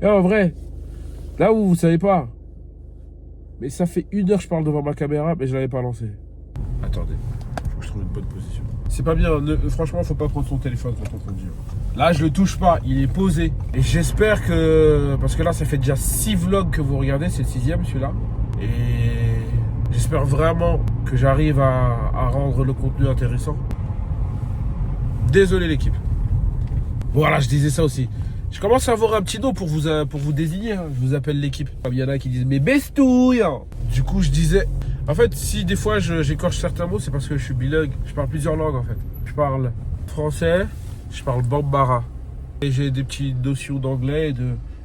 Et en vrai, là où vous savez pas, mais ça fait 1 heure que je parle devant ma caméra, mais je l'avais pas lancé. Attendez, faut que je trouve une bonne position. C'est pas bien, franchement, faut pas prendre son téléphone quand on conduit. Là, je le touche pas, il est posé. Et j'espère que, parce que là, ça fait déjà 6 vlogs que vous regardez, c'est le 6e celui-là. Et j'espère vraiment que j'arrive à rendre le contenu intéressant. Désolé l'équipe. Voilà, je disais ça aussi. Je commence à avoir un petit nom pour vous désigner. Hein. Je vous appelle l'équipe. Il y en a qui disent mais bestouille. Du coup, je disais. En fait, si des fois j'écorche certains mots, c'est parce que je suis bilingue. Je parle plusieurs langues en fait. Je parle français, je parle bambara. Et j'ai des petites notions d'anglais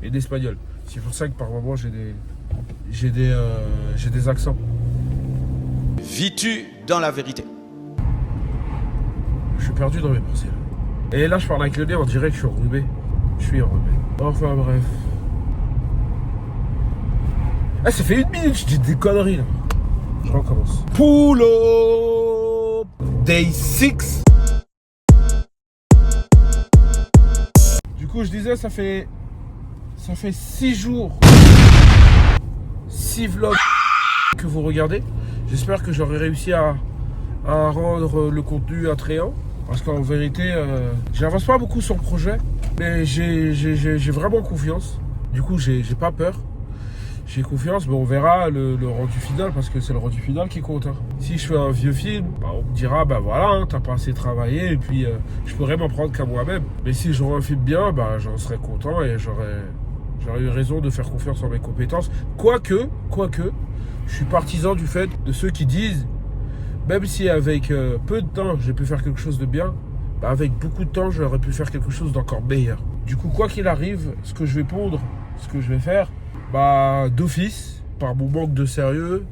et d'espagnol. C'est pour ça que par moments j'ai des accents. Vis-tu dans la vérité? Je suis perdu dans mes pensées là. Et là, je parle avec le nez, on dirait que je suis enrhumé. Je suis enrhumé. Enfin bref. Ah, ça fait 1 minute, je dis des conneries là. Je recommence. Pull up Day 6. Du coup, je disais, ça fait 6 jours. 6 vlogs que vous regardez. J'espère que j'aurai réussi à rendre le contenu attrayant. Parce qu'en vérité, j'avance pas beaucoup sur le projet. Mais j'ai vraiment confiance. Du coup, j'ai pas peur. J'ai confiance, mais on verra le rendu final parce que c'est le rendu final qui compte. Hein. Si je fais un vieux film, bah, on me dira, bah voilà, hein, t'as pas assez travaillé et puis je pourrais m'en prendre qu'à moi-même. Mais si j'aurais un film bien, bah j'en serais content et j'aurais eu raison de faire confiance en mes compétences. Quoique, je suis partisan du fait de ceux qui disent, même si avec peu de temps, j'ai pu faire quelque chose de bien, bah avec beaucoup de temps, j'aurais pu faire quelque chose d'encore meilleur. Du coup, quoi qu'il arrive, ce que je vais pondre, ce que je vais faire, bah d'office, par mon manque de sérieux,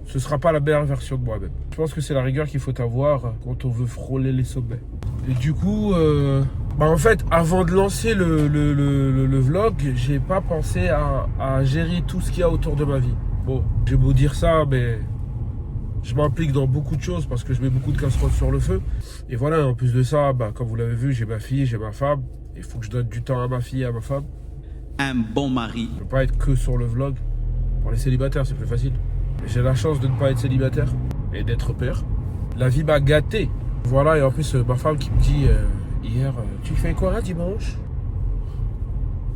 ce sera pas la meilleure version de moi-même. Je pense que c'est la rigueur qu'il faut avoir quand on veut frôler les sommets. Et du coup, bah en fait, avant de lancer le vlog, j'ai pas pensé à gérer tout ce qu'il y a autour de ma vie. Bon, j'ai beau dire ça, mais je m'implique dans beaucoup de choses parce que je mets beaucoup de casseroles sur le feu. Et voilà, en plus de ça, bah, comme vous l'avez vu, j'ai ma fille, j'ai ma femme. Il faut que je donne du temps à ma fille et à ma femme. Un bon mari. Je ne peux pas être que sur le vlog. Pour les célibataires, c'est plus facile. J'ai la chance de ne pas être célibataire et d'être père. La vie m'a gâté. Voilà, et en plus, ma femme qui me dit hier, tu fais quoi là dimanche?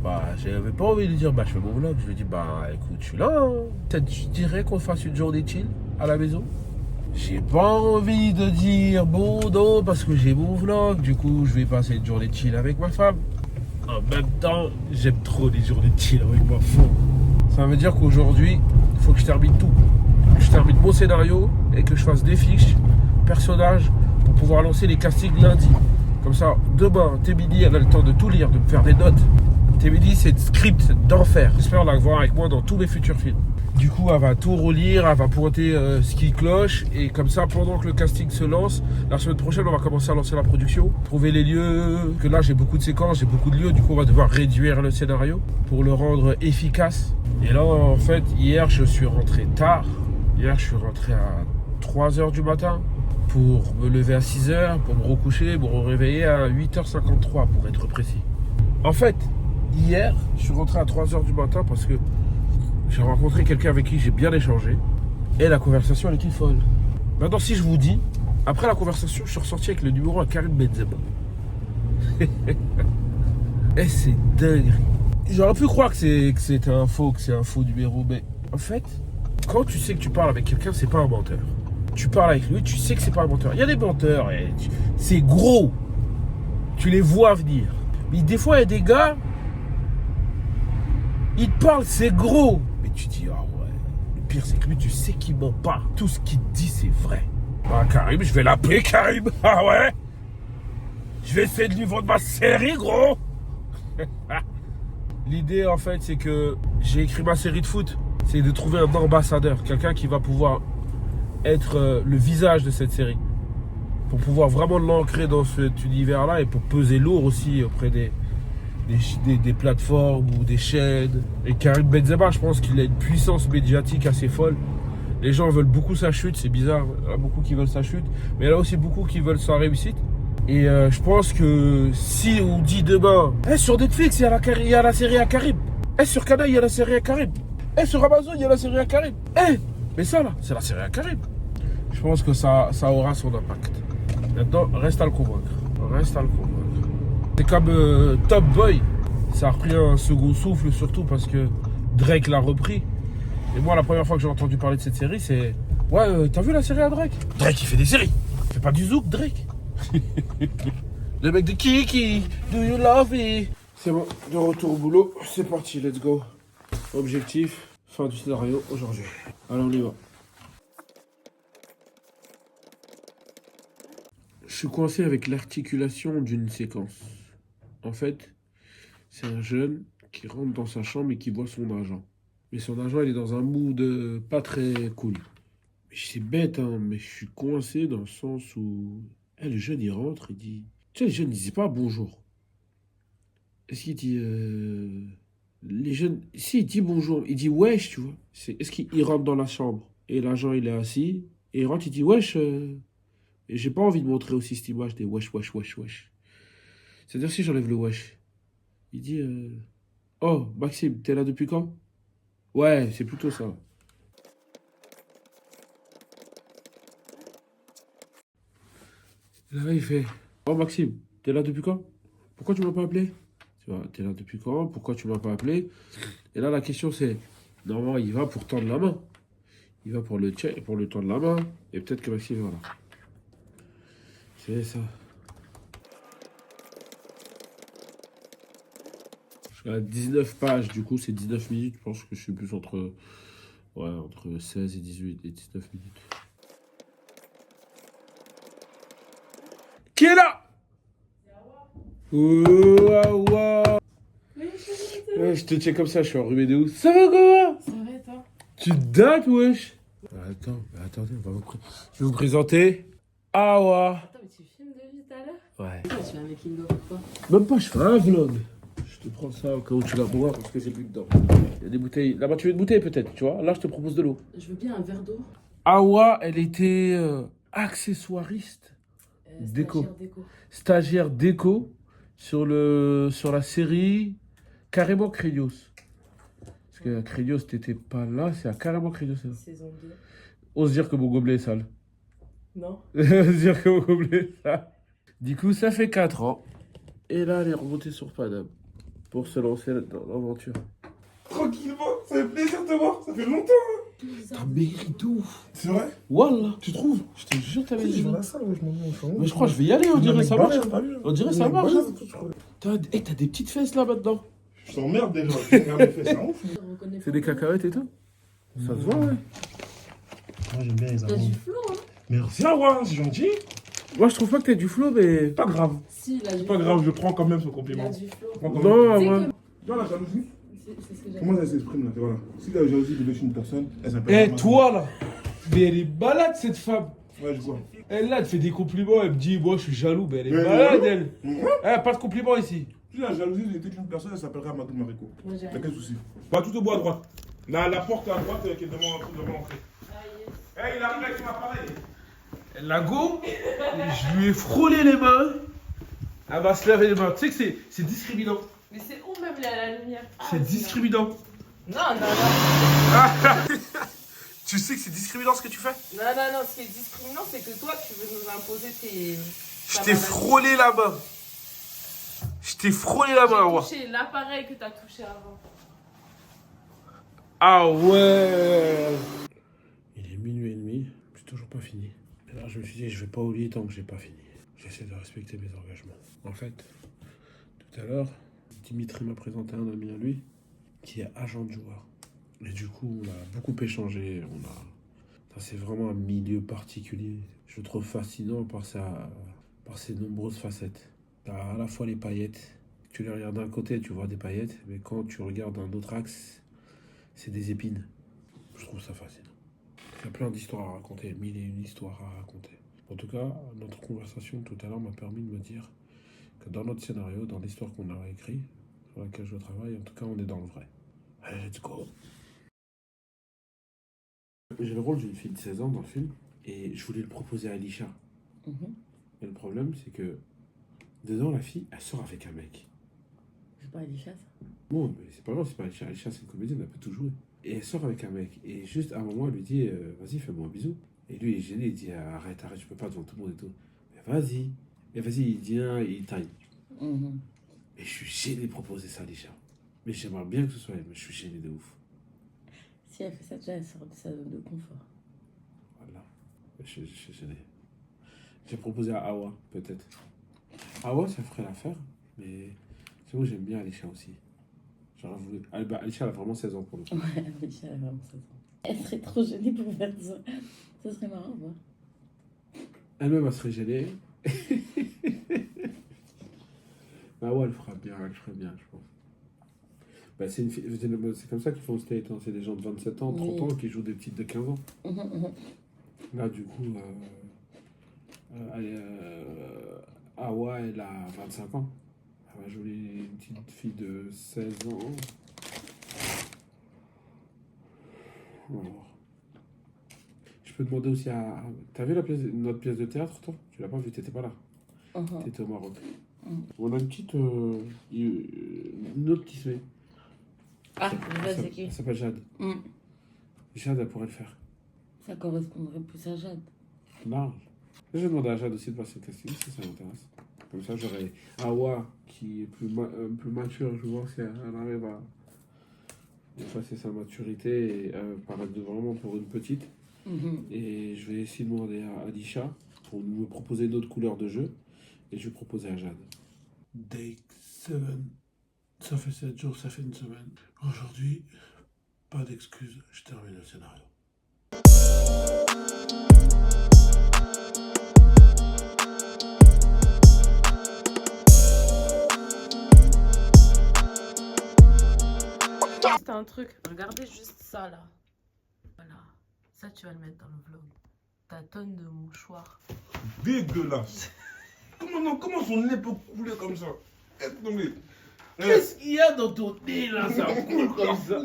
Bah, j'avais pas envie de dire, bah, je fais mon vlog. Je lui ai dit, bah, écoute, je suis là. Hein. Tu dirais qu'on fasse une journée chill à la maison? J'ai pas envie de dire, bon, non, parce que j'ai mon vlog. Du coup, je vais passer une journée chill avec ma femme. En même temps, j'aime trop les journées de chill avec ma femme. Ça veut dire qu'aujourd'hui, il faut que je termine tout. Que je termine mon scénario et que je fasse des fiches, personnages, pour pouvoir lancer les castings lundi. Comme ça, demain, Témini, elle a le temps de tout lire, de me faire des notes. Témini, c'est script d'enfer. J'espère l'avoir avec moi dans tous mes futurs films. Du coup, elle va tout relire, elle va pointer ce qui cloche. Et comme ça, pendant que le casting se lance, la semaine prochaine, on va commencer à lancer la production. Trouver les lieux, que là, j'ai beaucoup de séquences, j'ai beaucoup de lieux. Du coup, on va devoir réduire le scénario pour le rendre efficace. Et là, en fait, hier, je suis rentré tard. Hier, je suis rentré à 3h du matin pour me lever à 6h, pour me recoucher, me réveiller à 8h53 pour être précis. En fait, hier, je suis rentré à 3h du matin parce que j'ai rencontré quelqu'un avec qui j'ai bien échangé. Et la conversation, elle était folle. Maintenant, si je vous dis, après la conversation, je suis ressorti avec le numéro à Karim Benzema. Et c'est dingue. J'aurais pu croire que c'est un faux numéro. Mais en fait, quand tu sais que tu parles avec quelqu'un, c'est pas un menteur. Tu parles avec lui, tu sais que c'est pas un menteur. Il y a des menteurs, et c'est gros. Tu les vois venir. Mais des fois, il y a des gars, ils te parlent, c'est gros. Mais tu dis, ah ouais. Le pire, c'est que lui, tu sais qu'il ment pas. Tout ce qu'il te dit, c'est vrai. Ah, Karim, je vais l'appeler Karim. Ah ouais. Je vais essayer de lui vendre ma série, gros. L'idée, en fait, c'est que j'ai écrit ma série de foot. C'est de trouver un ambassadeur. Quelqu'un qui va pouvoir être le visage de cette série. Pour pouvoir vraiment l'ancrer dans cet univers-là et pour peser lourd aussi auprès des plateformes ou des chaînes. Et Karim Benzema, je pense qu'il a une puissance médiatique assez folle. Les gens veulent beaucoup sa chute, c'est bizarre, il y en a beaucoup qui veulent sa chute, mais il y en a aussi beaucoup qui veulent sa réussite. Et je pense que si on dit demain, sur Netflix, il y a la série à Carib. Sur Canal, il y a la série à Carib. Sur Amazon, il y a la série à Carib. Mais ça là, c'est la série à Carib. Je pense que ça aura son impact. Maintenant, reste à le convaincre. Reste à le convaincre. C'est comme Top Boy. Ça a repris un second souffle, surtout parce que Drake l'a repris. Et moi, la première fois que j'ai entendu parler de cette série, c'est... Ouais, t'as vu la série à Drake? Drake, il fait des séries. Il fait pas du zouk, Drake. Le mec de Kiki, do you love me? C'est bon, de retour au boulot. C'est parti, let's go. Objectif, fin du scénario aujourd'hui. Allez, on y va. Je suis coincé avec l'articulation d'une séquence. En fait, c'est un jeune qui rentre dans sa chambre et qui voit son agent. Mais son agent, il est dans un mood pas très cool. C'est bête, hein, mais je suis coincé dans le sens où... le jeune, il rentre, il dit... Tu sais, les jeunes, ils disent pas bonjour. Est-ce qu'il dit... Les jeunes... Si, il dit bonjour. Il dit wesh, tu vois. Est-ce qu'il rentre dans la chambre et l'agent, il est assis. Et il rentre, il dit wesh. Et j'ai pas envie de montrer aussi cette image des wesh, wesh, wesh, wesh. C'est-à-dire si j'enlève le wesh. Il dit... Oh, Maxime, t'es là depuis quand? Ouais, c'est plutôt ça. Là, il fait... Oh, Maxime, t'es là depuis quand? Pourquoi tu m'as pas appelé? Tu vois, t'es là depuis quand? Pourquoi tu m'as pas appelé? Et là, la question, c'est... Normalement, il va pour tendre la main. Il va pour le tendre la main. Et peut-être que Maxime, voilà. C'est ça. Je suis à 19 pages, du coup, c'est 19 minutes. Je pense que je suis plus entre 16 et 18 et 19 minutes. Qui est là? Oh, wow. Ouais, je te tiens comme ça, je suis enrhumé de ouf. Ça va comment? Ça va, toi? Tu dates, wesh? Attendez, je vais vous présenter Awa. Attends, mais tu filmes depuis tout à l'heure? Ouais. Pourquoi tu fais un making of ou quoi? Même pas, je fais un vlog. Je te prends ça au cas où tu vas boire parce que j'ai plus dedans. Il y a des bouteilles. Là-bas, tu veux une bouteille peut-être, tu vois? Là, je te propose de l'eau. Je veux bien un verre d'eau. Awa, elle était accessoiriste. Déco. Stagiaire déco sur la série Carrément Craignos. Parce que Craignos, t'étais pas là, c'est à Carrément Craignos. Saison 2. Ose dire que mon gobelet est sale. Non. Ose dire que mon gobelet est sale. Du coup, ça fait 4 ans. Et là, elle est remontée sur Paname pour se lancer dans l'aventure. Tranquillement, ça fait plaisir de te voir, ça fait longtemps. T'as maigri de ouf. C'est vrai? Wallah. Tu trouves? Je te jure, t'as Je maigri. vais à la salle, ouais, je m'en vais. Mais je crois que je vais y aller, on dirait ça marche. On dirait ça marche. T'as T'as des petites fesses là maintenant. Je t'emmerde déjà, je regarde mes fesses, c'est un ouf. C'est des cacahuètes et tout. Ça se voit, ouais. Moi j'aime bien les T'as amandes. du flow, hein? Merci à moi, c'est gentil. Moi, je trouve pas que t'aies du flow, mais. Pas grave. Si, il a du Pas flow. grave, je prends quand même ce Il a compliment. du flow. Je prends quand même. Non, Tu sais ouais. que- Dans la jalousie, C'est ce que j'aime. comment ça s'exprime là? Voilà. Si la jalousie devait une personne, elle s'appelle. Eh, toi là. Mais elle est malade cette femme. Ouais, je vois. Elle là, elle fait des compliments, elle me dit, moi je suis jaloux, mais elle est Mais malade jaloux elle. Eh, pas de compliments ici. Si la jalousie était une personne, elle s'appellerait Amadou Mariko. Moi, j'ai T'as rien. quel souci? Pas tout au bout à droite. Là, la porte à droite qui est devant l'entrée. Ah, yes. Eh, il arrive avec son appareil. La go, je lui ai frôlé les mains. Elle va se laver les mains. Tu sais que c'est discriminant. Mais c'est où même la lumière? Ah, C'est discriminant. Non, non, non. Tu sais que c'est discriminant ce que tu fais? Non, non, non. Ce qui est discriminant, c'est que toi, tu veux nous imposer tes. Je t'ai frôlé la main. Je t'ai frôlé la main, J'ai ouais. touché l'appareil que t'as touché avant. Ah ouais. Il est minuit et demi, j'ai toujours pas fini. Alors je me suis dit, je vais pas oublier tant que j'ai pas fini. J'essaie de respecter mes engagements. En fait, tout à l'heure, Dimitri m'a présenté un ami à lui qui est agent de joueur. Et du coup, on a beaucoup échangé. Ça, c'est vraiment un milieu particulier. Je le trouve fascinant par ses nombreuses facettes. T'as à la fois les paillettes. Tu les regardes d'un côté, tu vois des paillettes, mais quand tu regardes un autre axe, c'est des épines. Je trouve ça fascinant. Il y a plein d'histoires à raconter, 1001 histoires à raconter. En tout cas, notre conversation tout à l'heure m'a permis de me dire que dans notre scénario, dans l'histoire qu'on a écrit, sur laquelle je travaille, en tout cas, on est dans le vrai. Allez, let's go. J'ai le rôle d'une fille de 16 ans dans le film, et je voulais le proposer à Alisha. Et le problème, c'est que dedans, la fille, elle sort avec un mec. C'est pas Alicia, ça. Bon, mais c'est pas grave, c'est pas Alicia. Alicia, c'est une comédienne, elle peut tout jouer. Et elle sort avec un mec. Et juste à un moment, elle lui dit vas-y, fais-moi un bisou. Et lui, il est gêné, il dit arrête, je peux pas devant tout le monde et tout. Mais vas-y. Et vas-y, il dit il taille. Et je suis gêné de proposer ça à Alicia. Mais j'aimerais bien que ce soit elle, mais je suis gêné de ouf. Si elle fait ça, déjà, elle sort de sa zone de confort. Voilà. Je suis gêné. J'ai proposé à Awa, peut-être. Awa, ça ferait l'affaire, mais c'est moi, j'aime bien Alicia aussi. J'aurais voulu. Alicia, elle a vraiment 16 ans pour le coup. Ouais, Alicia, elle a vraiment 16 ans. Elle serait trop gênée pour faire ça. Ça serait marrant, à voir. Elle-même, elle serait gênée. Bah ouais, elle ferait bien, je pense. Bah, c'est comme ça qu'ils font au state, hein. C'est des gens de 27 ans, 30 ans qui jouent des petites de 15 ans. Là, du coup, Awa, elle a 25 ans. Elle va jouer une petite fille de 16 ans. On va voir. Je peux demander aussi à... T'as vu notre pièce de théâtre, toi? Tu l'as pas vu, t'étais pas là. T'étais au Maroc. On a une petite... une autre qui se met. Ah, je vois c'est qui. Elle s'appelle Jade. Jade, elle pourrait le faire. Ça correspondrait plus à Jade. Non. Je vais demander à Jade aussi de passer le casting si ça m'intéresse. Comme ça, j'aurai Awa qui est plus mature. Je vais voir si elle arrive à effacer sa maturité et paraître vraiment pour une petite. Et je vais essayer de demander à Alicia pour me proposer d'autres couleurs de jeu. Et je vais proposer à Jade. Day 7. Ça fait 7 jours, ça fait une semaine. Aujourd'hui, pas d'excuses, je termine le scénario. C'est un truc. Regardez juste ça là. Voilà. Ça, tu vas le mettre dans le vlog. Ta tonne de mouchoirs. Dégueulasse. Comment son nez peut couler comme ça? Qu'est-ce qu'il y a dans ton nez là? Ça coule comme ça.